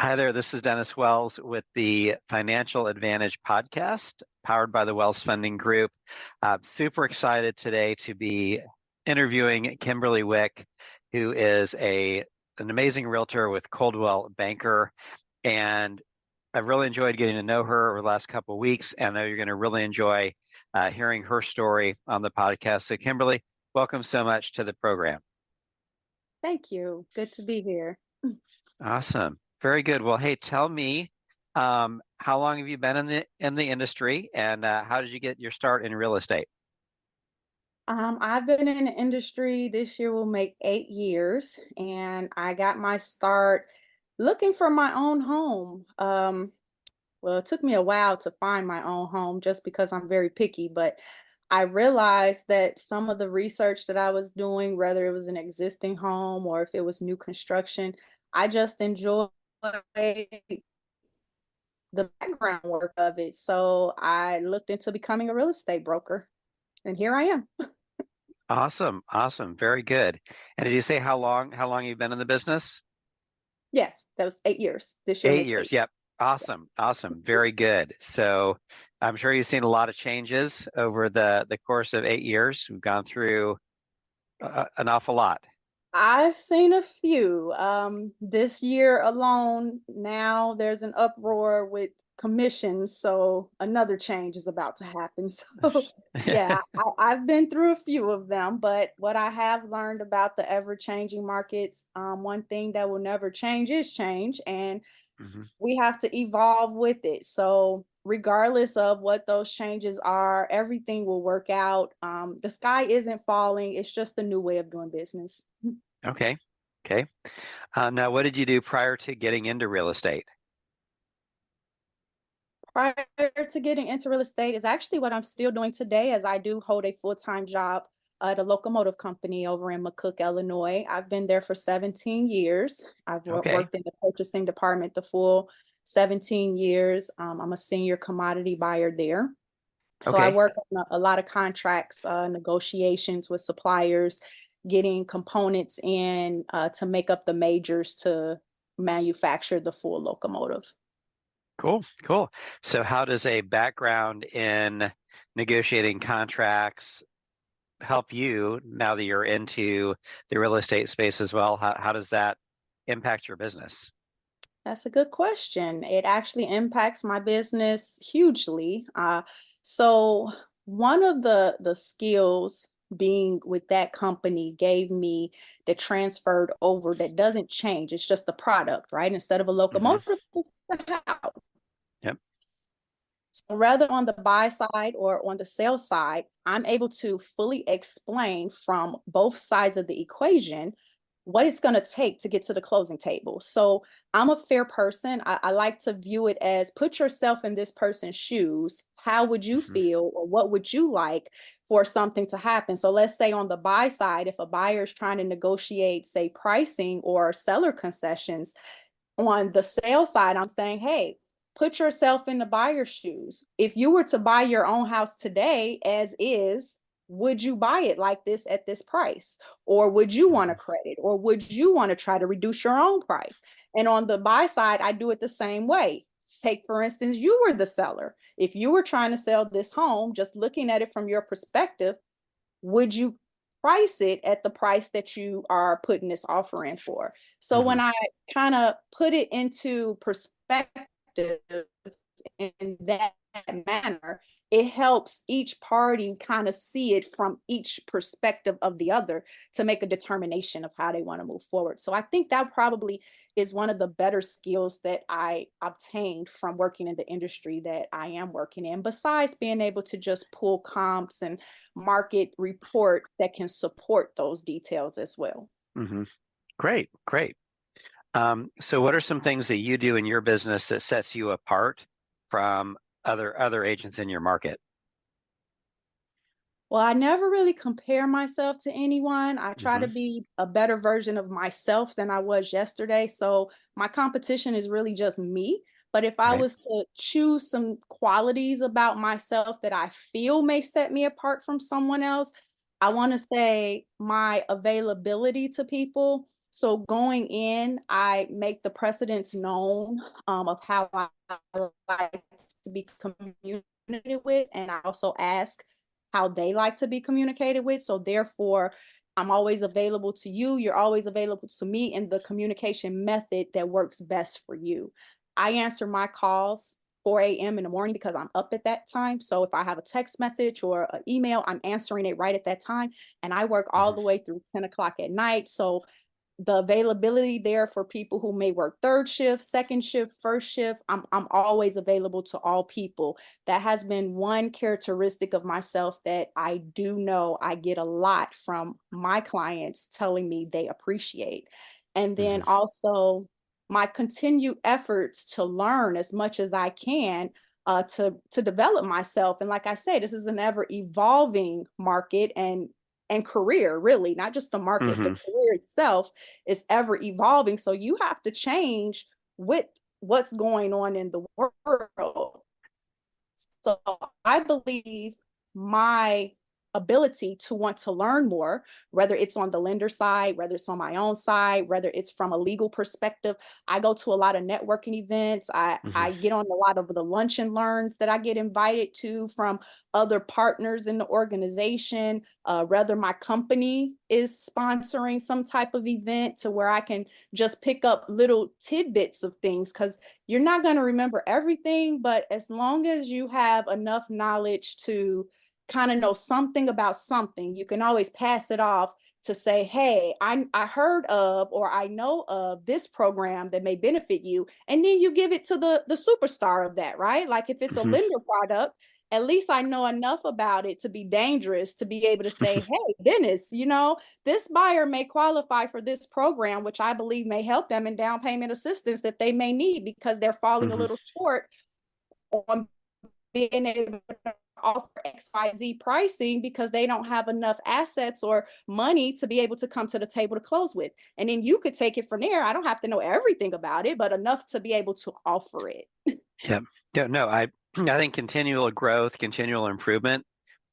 Hi there, this is Dennis Wells with the Financial Advantage podcast, powered by the Wells Funding Group. Super excited today to be interviewing Kimberly Wick, who is an amazing realtor with Coldwell Banker. And I've really enjoyed getting to know her over the last couple of weeks, and I know you're going to really enjoy hearing her story on the podcast. So Kimberly, welcome so much to the program. Thank you. Good to be here. Awesome. Very good. Well, hey, tell me, how long have you been in the industry, and how did you get your start in real estate? I've been in the industry this year will make 8 years, and I got my start looking for my own home. Well, it took me a while to find my own home just because I'm very picky, but I realized that some of the research that I was doing, whether it was an existing home or if it was new construction, I just enjoy the background work of it. So I looked into becoming a real estate broker, and here I am. Awesome, awesome, very good. And did you say how long you've been in the business? Yes, that was 8 years. This year Eight makes years. eight. Yep. Awesome, awesome, very good. So I'm sure you've seen a lot of changes over the course of 8 years. We've gone through an awful lot. I've seen a few. This year alone, now there's an uproar with commissions, so another change is about to happen. So, yeah, I've been through a few of them, but what I have learned about the ever-changing markets, one thing that will never change is change, and Mhm. we have to evolve with it. So, regardless of what those changes are, everything will work out. The sky isn't falling, it's just a new way of doing business. Okay, okay. Now, what did you do prior to getting into real estate? Prior to getting into real estate is actually what I'm still doing today, as I do hold a full-time job at a locomotive company over in McCook, Illinois. I've been there for 17 years. I've Okay, worked in the purchasing department the full 17 years. I'm a senior commodity buyer there. So I okay. work on a lot of contracts, negotiations with suppliers, getting components in to make up the majors to manufacture the full locomotive. Cool, cool. So how does a background in negotiating contracts help you now that you're into the real estate space as well? How does that impact your business? That's a good question. It actually impacts my business hugely. So one of the skills being with that company gave me that transferred over that doesn't change. It's just the product, right? Instead of a Hmm. locomotive, it's a house. Yep. So rather on the buy side or on the sell side, I'm able to fully explain from both sides of the equation what it's going to take to get to the closing table. So I'm a fair person. I like to view it as put yourself in this person's shoes. How would you Hmm. feel, or what would you like for something to happen? So let's say on the buy side, if a buyer is trying to negotiate, say, pricing or seller concessions, on the sale side, I'm saying, hey, put yourself in the buyer's shoes. If you were to buy your own house today as is, would you buy it like this at this price? Or would you want a Hmm. credit? Or would you want to try to reduce your own price? And on the buy side, I do it the same way. Take, for instance, you were the seller. If you were trying to sell this home, just looking at it from your perspective, would you price it at the price that you are putting this offer in for? So Hmm. when I kind of put it into perspective in that manner, it helps each party kind of see it from each perspective of the other to make a determination of how they want to move forward. So I think that probably is one of the better skills that I obtained from working in the industry that I am working in, besides being able to just pull comps and market reports that can support those details as well. Hmm. Great, great. So what are some things that you do in your business that sets you apart from other agents in your market? Well, I never really compare myself to anyone. I try Hmm. to be a better version of myself than I was yesterday. So my competition is really just me. But if I Right. was to choose some qualities about myself that I feel may set me apart from someone else, I want to say my availability to people. So going in, I make the precedents known of how I like to be communicated with, and I also ask how they like to be communicated with. So therefore, I'm always available to you. You're always available to me in the communication method that works best for you. I answer my calls 4 a.m. in the morning because I'm up at that time. So if I have a text message or an email, I'm answering it right at that time. And I work all Mhm. the way through 10 o'clock at night. So the availability there for people who may work third shift, second shift, first shift, I'm always available to all people. That has been one characteristic of myself that I do know I get a lot from my clients telling me they appreciate. And then Mhm. also my continued efforts to learn as much as I can, to develop myself. And like I say, this is an ever evolving market and career, really, not just the market. The Mhm. career itself is ever evolving. So you have to change with what's going on in the world. So I believe my ability to want to learn more, whether it's on the lender side, whether it's on my own side, whether it's from a legal perspective. I go to a lot of networking events. Mhm. I get on a lot of the lunch and learns that I get invited to from other partners in the organization, whether my company is sponsoring some type of event to where I can just pick up little tidbits of things, because you're not going to remember everything, but as long as you have enough knowledge to kind of know something about something, you can always pass it off to say, hey, I heard of or I know of this program that may benefit you. And then you give it to the superstar of that, right? Like if it's a Mhm. lender product, at least I know enough about it to be dangerous to be able to say, hey, Dennis, this buyer may qualify for this program, which I believe may help them in down payment assistance that they may need because they're falling a Mhm. little short on being able to offer XYZ pricing because they don't have enough assets or money to be able to come to the table to close with. And then you could take it from there. I don't have to know everything about it, but enough to be able to offer it. Yeah. Yeah. No, I think continual growth, continual improvement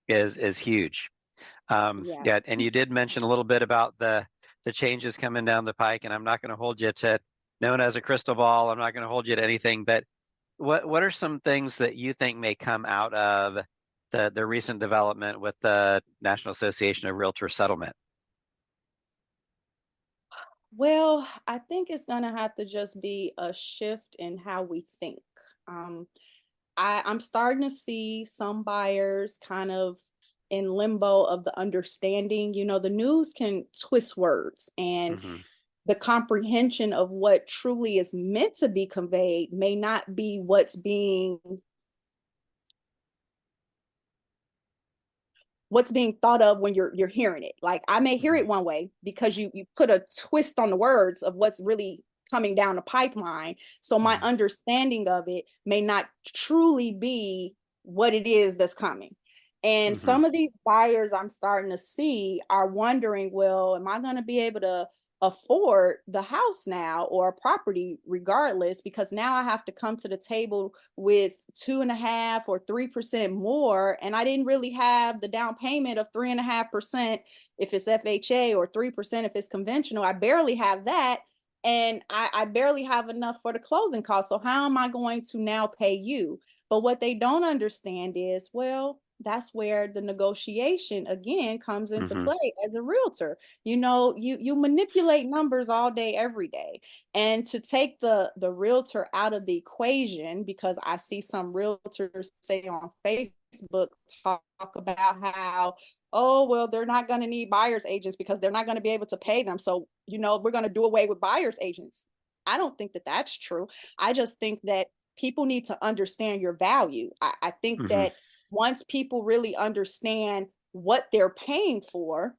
is huge. Yeah. Yeah, and you did mention a little bit about the changes coming down the pike, and I'm not going to hold you to known as a crystal ball. I'm not going to hold you to anything, but what are some things that you think may come out of the recent development with the National Association of Realtor Settlement? Well, I think it's going to have to just be a shift in how we think. Um, I'm starting to see some buyers kind of in limbo of the understanding. The news can twist words, and Hmm. the comprehension of what truly is meant to be conveyed may not be what's being thought of when you're hearing it. Like I may hear Hmm. it one way because you put a twist on the words of what's really coming down the pipeline. So my Hmm. understanding of it may not truly be what it is that's coming. And Hmm. some of these buyers I'm starting to see are wondering, well, am I going to be able to afford the house now or a property regardless? Because now I have to come to the table with 2.5 or 3% more, and I didn't really have the down payment of 3.5% if it's FHA or 3% if it's conventional. I barely have that, and I barely have enough for the closing costs. So how am I going to now pay you? But what they don't understand is, well, that's where the negotiation again comes into Hmm. play as a realtor. You manipulate numbers all day, every day. And to take the realtor out of the equation, because I see some realtors say on Facebook talk about how, oh, well, they're not going to need buyer's agents because they're not going to be able to pay them. So, we're going to do away with buyer's agents. I don't think that that's true. I just think that people need to understand your value. I think Hmm. that once people really understand what they're paying for,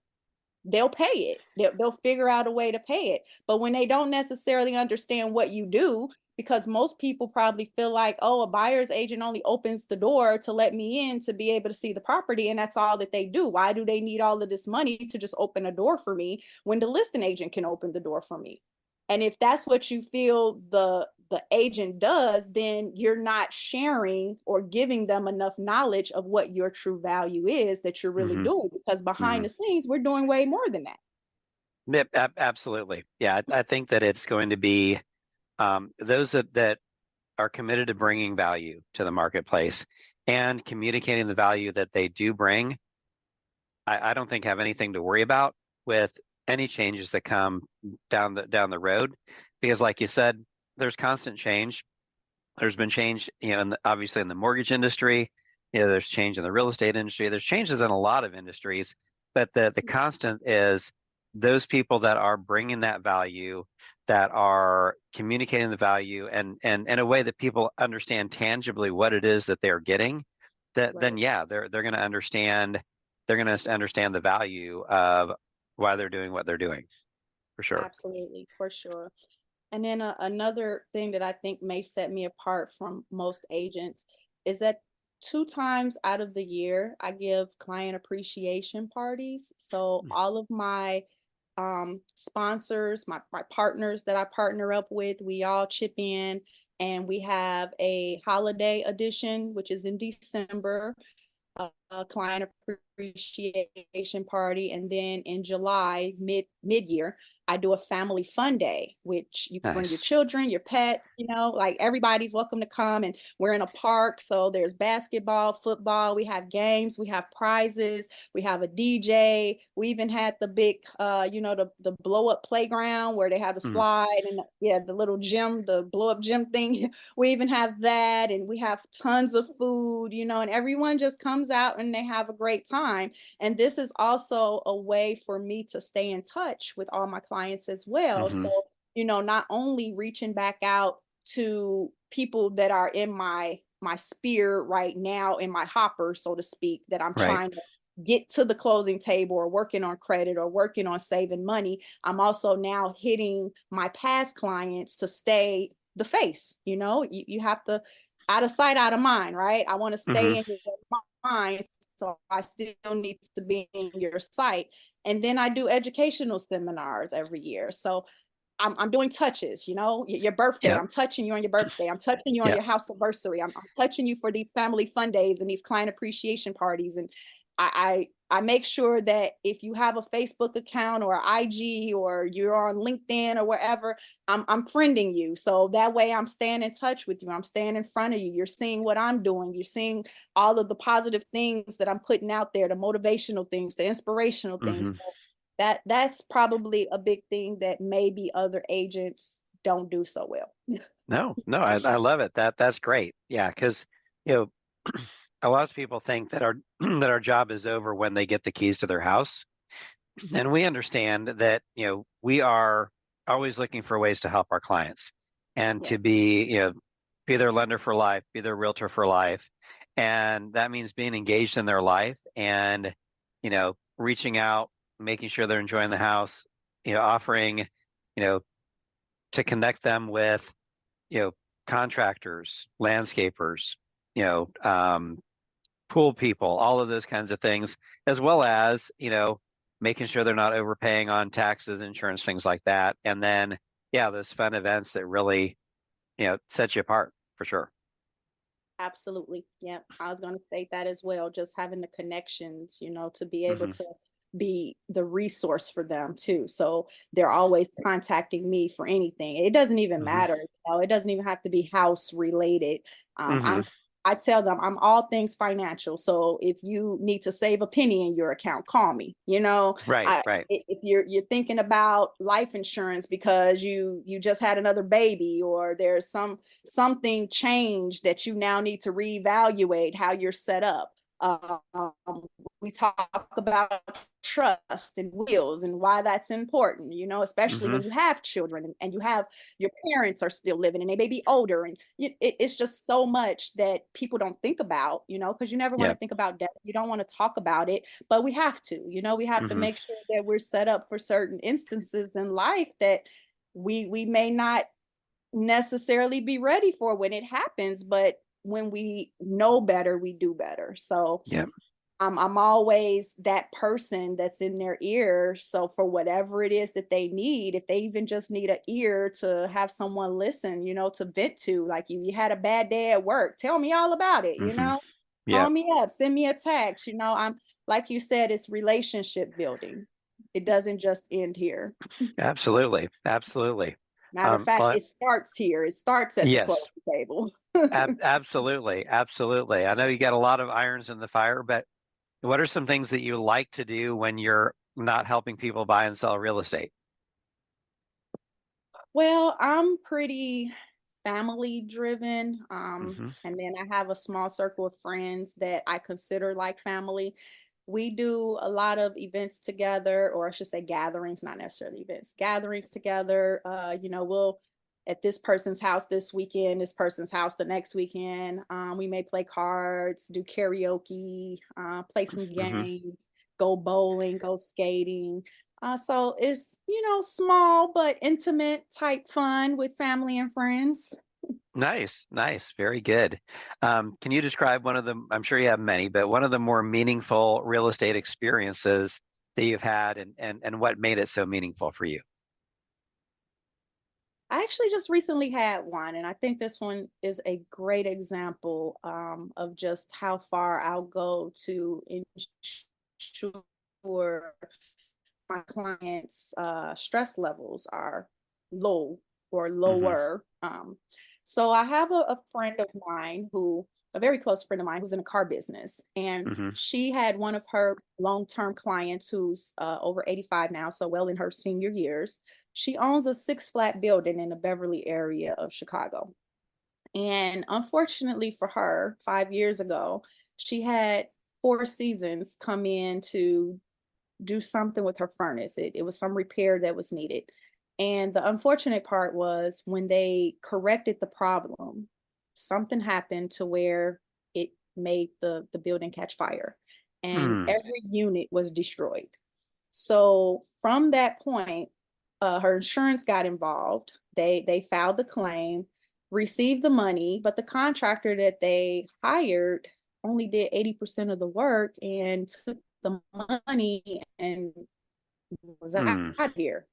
they'll pay it. They'll figure out a way to pay it. But when they don't necessarily understand what you do, because most people probably feel like, oh, a buyer's agent only opens the door to let me in to be able to see the property, and that's all that they do. Why do they need all of this money to just open a door for me when the listing agent can open the door for me? And if that's what you feel the agent does, then you're not sharing or giving them enough knowledge of what your true value is that you're really Hmm. doing, because Hmm. behind the scenes we're doing way more than that. Yep, absolutely. Yeah, I think that it's going to be those that are committed to bringing value to the marketplace and communicating the value that they do bring. I don't think have anything to worry about with any changes that come down the road, because like you said, there's constant change. There's been change, obviously in the mortgage industry. There's change in the real estate industry. There's changes in a lot of industries, but the constant is those people that are bringing that value, that are communicating the value, and in a way that people understand tangibly what it is that they're getting. Then Right. yeah, they're going to understand. They're going to understand the value of why they're doing what they're doing, for sure. Absolutely, for sure. And then another thing that I think may set me apart from most agents is that 2 times out of the year, I give client appreciation parties. So all of my sponsors, my partners that I partner up with, we all chip in and we have a holiday edition, which is in December, a client appreciation party, and then in July, mid-year, I do a family fun day, which you can bring your Nice. children, your pets, like everybody's welcome to come. And we're in a park, so there's basketball, football, we have games, we have prizes, we have a DJ. We even had the big, the blow up playground where they have the Mhm. slide and yeah, the little gym, the blow up gym thing. We even have that, and we have tons of food, and everyone just comes out and they have a great time. And this is also a way for me to stay in touch with all my clients as well. Mhm. So, not only reaching back out to people that are in my sphere right now, in my hopper, so to speak, that I'm Right. trying to get to the closing table or working on credit or working on saving money. I'm also now hitting my past clients to stay the face. You have to, out of sight, out of mind, right? I want to Mhm. stay in your mind, so I still need to be in your sight. And then I do educational seminars every year. So I'm doing touches, your birthday. Yep. I'm touching you on your birthday. I'm touching you on Yep. your house anniversary. I'm touching you for these family fun days and these client appreciation parties. And I make sure that if you have a Facebook account or IG or you're on LinkedIn or wherever, I'm friending you. So that way I'm staying in touch with you. I'm staying in front of you. You're seeing what I'm doing. You're seeing all of the positive things that I'm putting out there, the motivational things, the inspirational things. Mhm. So that's probably a big thing that maybe other agents don't do so well. No, no, I love it. That's great. Yeah, because you know, a lot of people think that our that our job is over when they get the keys to their house, and we understand that we are always looking for ways to help our clients and Yeah, to be their lender for life, be their realtor for life, and that means being engaged in their life and reaching out, making sure they're enjoying the house, offering you know to connect them with you know, contractors, landscapers, you know, um, pool people, all of those kinds of things, as well as, making sure they're not overpaying on taxes, insurance, things like that. And then, yeah, those fun events that really, set you apart for sure. absolutely. Yeah, I was going to state that as well. Just having the connections, to be able Hmm. to be the resource for them too. So they're always contacting me for anything. It doesn't even Hmm. matter, it doesn't even have to be house related. Hmm. I tell them I'm all things financial. So if you need to save a penny in your account, call me. Right, right. If you're thinking about life insurance because you just had another baby, or there's something changed that you now need to reevaluate how you're set up. Um, we talk about trust and wills and why that's important, especially Hmm. when you have children and you have your parents are still living and they may be older. And it's just so much that people don't think about, because you never want to Yep. think about death. You don't want to talk about it, but we have to, we have to Hmm. make sure that we're set up for certain instances in life that we may not necessarily be ready for when it happens, but when we know better, we do better. So Yep. I'm always that person that's in their ear. So for whatever it is that they need, if they even just need an ear to have someone listen, to vent to, like you had a bad day at work, tell me all about it, Hmm. call Yep. me up, send me a text. I'm, like you said, it's relationship building. It doesn't just end here. Absolutely. Absolutely. Matter of fact, Well, it starts here. It starts at the closing yes, table. absolutely. Absolutely. I know you got a lot of irons in the fire, but what are some things that you like to do when you're not helping people buy and sell real estate? Well, I'm pretty family driven. Hmm. And then I have a small circle of friends that I consider like family. We do a lot of events together, or I should say gatherings, not necessarily events, gatherings together. We'll at this person's house this weekend, this person's house the next weekend. We may play cards, do karaoke, play some Hmm. games, go bowling, go skating. So it's, small but intimate type fun with family and friends. Nice, nice, very good. Can you describe one of the, I'm sure you have many, but one of the more meaningful real estate experiences that you've had and what made it so meaningful for you? I actually just recently had one, and I think this one is a great example of just how far I'll go to ensure my clients' stress levels are low or Hmm. lower. So I have a friend of mine a very close friend of mine who's in a car business, and Hmm. she had one of her long-term clients who's over 85 now, so well in her senior years. She owns a six-flat building in the Beverly area of Chicago. And unfortunately for her, 5 years ago, she had Four Seasons come in to do something with her furnace. It was some repair that was needed. And the unfortunate part was when they corrected the problem, something happened to where it made the building catch fire and Mm. every unit was destroyed. So from that point, her insurance got involved. They filed the claim, received the money, but the contractor that they hired only did 80% of the work and took the money and was out Mm. of here.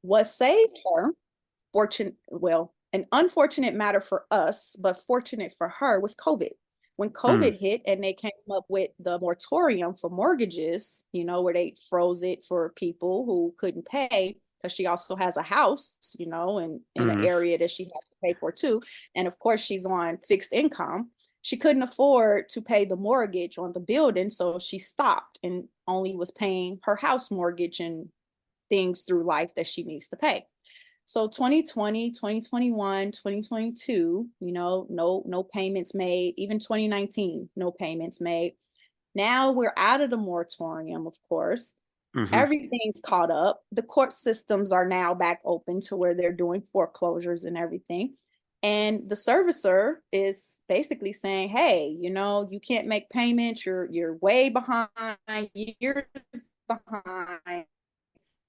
What saved her, an unfortunate matter for us, but fortunate for her was COVID. When Mm. COVID hit and they came up with the moratorium for mortgages, where they froze it for people who couldn't pay, because she also has a house, in an Mm. area that she has to pay for too. And of course, she's on fixed income. She couldn't afford to pay the mortgage on the building, so she stopped and only was paying her house mortgage and things through life that she needs to pay. So 2020, 2021, 2022, no payments made. Even 2019, no payments made. Now we're out of the moratorium, of course. Hmm. Everything's caught up. The court systems are now back open to where they're doing foreclosures and everything. And the servicer is basically saying, hey, you can't make payments. You're way behind, years behind.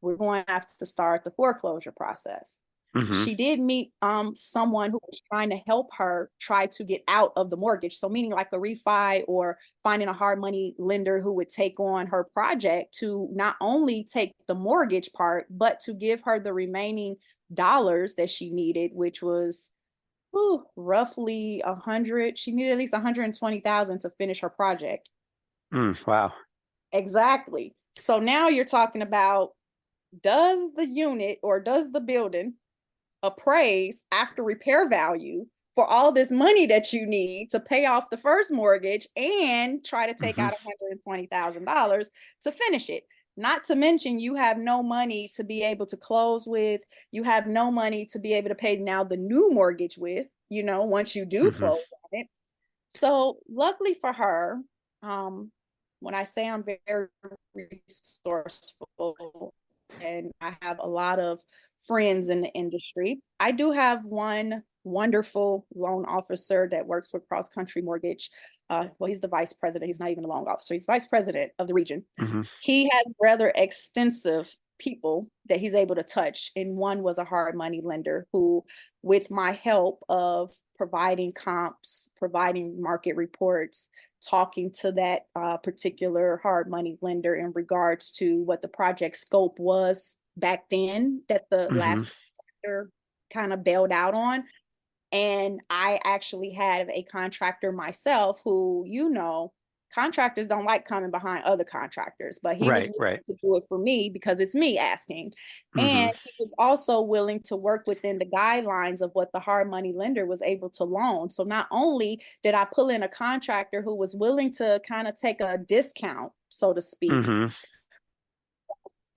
We're going to have to start the foreclosure process. Hmm. She did meet someone who was trying to help her try to get out of the mortgage. So meaning like a refi or finding a hard money lender who would take on her project to not only take the mortgage part, but to give her the remaining dollars that she needed, which was roughly 100. She needed at least 120,000 to finish her project. Mm. Wow. Exactly. So now you're talking about, does the unit or does the building appraise after repair value for all this money that you need to pay off the first mortgage and try to take Hmm. out $120,000 to finish it? Not to mention, you have no money to be able to close with. You have no money to be able to pay now the new mortgage with, once you do Hmm. close on it. So, luckily for her, um, when I say I'm very resourceful and I have a lot of friends in the industry, I do have one wonderful loan officer that works with Cross Country Mortgage. Well, he's the vice president. He's not even a loan officer. He's vice president of the region. Hmm. He has rather extensive people that he's able to touch. And one was a hard money lender who, with my help of providing comps, providing market reports, talking to that particular hard money lender in regards to what the project scope was back then that the Hmm. last contractor kind of bailed out on. And I actually have a contractor myself who, contractors don't like coming behind other contractors, but he was Right, willing right. to do it for me because it's me asking. Mm-hmm. And he was also willing to work within the guidelines of what the hard money lender was able to loan. So not only did I pull in a contractor who was willing to kind of take a discount, so to speak, Mm-hmm.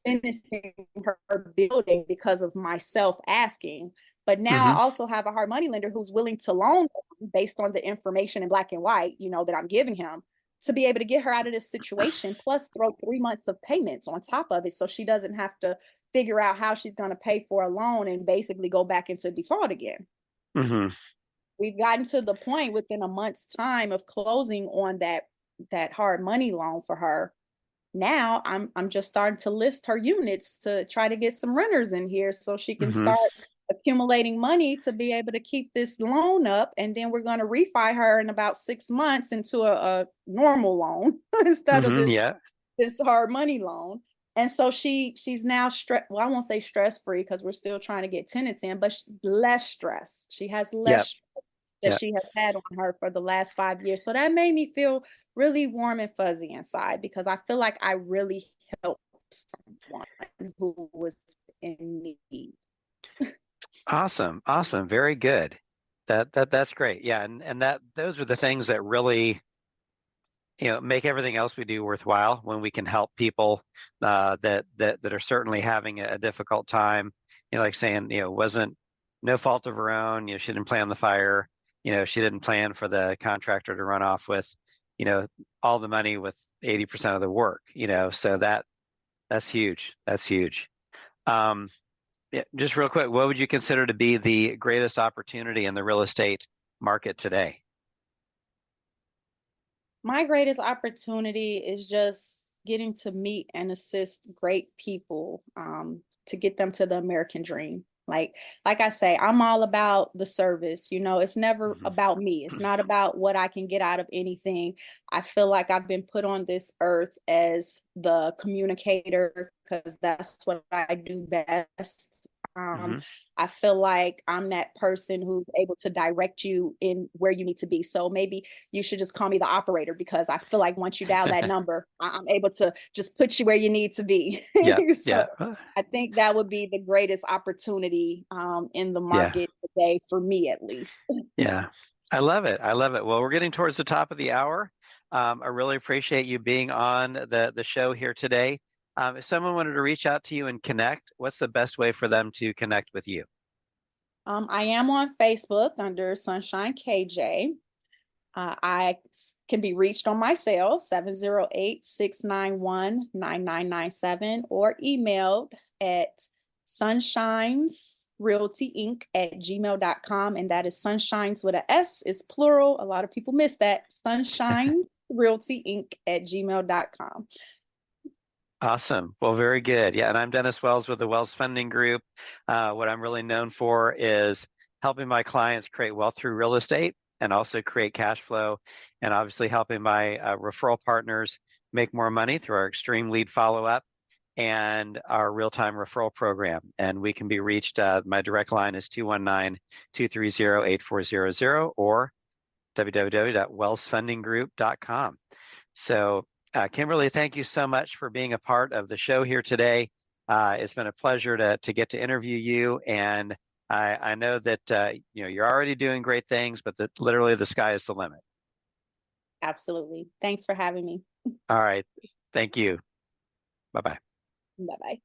finishing her building because of myself asking. But now I Mm-hmm. also have a hard money lender who's willing to loan based on the information in black and white, that I'm giving him to be able to get her out of this situation, plus throw 3 months of payments on top of it. So she doesn't have to figure out how she's going to pay for a loan and basically go back into default again. Mm-hmm. We've gotten to the point within a month's time of closing on that hard money loan for her. Now I'm just starting to list her units to try to get some renters in here so she can Mm-hmm. start accumulating money to be able to keep this loan up. And then we're going to refi her in about 6 months into a normal loan instead of Mm-hmm. Yeah. this hard money loan. And so she's now well, I won't say stress free because we're still trying to get tenants in, but less stress. She has less Yep. stress that Yep. she has had on her for the last 5 years. So that made me feel really warm and fuzzy inside because I feel like I really helped someone who was in need. Awesome. Awesome. Very good. That's great. Yeah. And that those are the things that really, make everything else we do worthwhile when we can help people that are certainly having a difficult time. Like saying, wasn't no fault of her own. She didn't plan the fire. She didn't plan for the contractor to run off with, all the money with 80% of the work. So that's huge. That's huge. Um, yeah, just real quick, what would you consider to be the greatest opportunity in the real estate market today? My greatest opportunity is just getting to meet and assist great people to get them to the American dream. Like I say, I'm all about the service. It's never Mhm. about me. It's not about what I can get out of anything. I feel like I've been put on this earth as the communicator because that's what I do best. Um, Mhm. I feel like I'm that person who's able to direct you in where you need to be. So maybe you should just call me the operator because I feel like once you dial that number, I'm able to just put you where you need to be. Yeah, So yeah, I think that would be the greatest opportunity in the yeah, market today, for me at least. yeah. I love it. I love it. Well, we're getting towards the top of the hour. I really appreciate you being on the show here today. If someone wanted to reach out to you and connect, what's the best way for them to connect with you? I am on Facebook under Sunshine KJ. Can be reached on my cell, 708-691-9997, or emailed at sunshinesrealtyinc@gmail.com. And that is sunshines with a S, is plural. A lot of people miss that. Sunshinesrealtyinc@gmail.com. Awesome. Well, very good. Yeah, and I'm Dennis Wells with the Wells Funding Group. What I'm really known for is helping my clients create wealth through real estate and also create cash flow, and obviously helping my referral partners make more money through our extreme lead follow-up and our real-time referral program. And we can be reached, my direct line is 219-230-8400 or www.wellsfundinggroup.com. So, Kimberly, thank you so much for being a part of the show here today. It's been a pleasure to get to interview you, and I know that you're already doing great things, but that literally the sky is the limit. Absolutely. Thanks for having me. All right, thank you. Bye bye. Bye bye.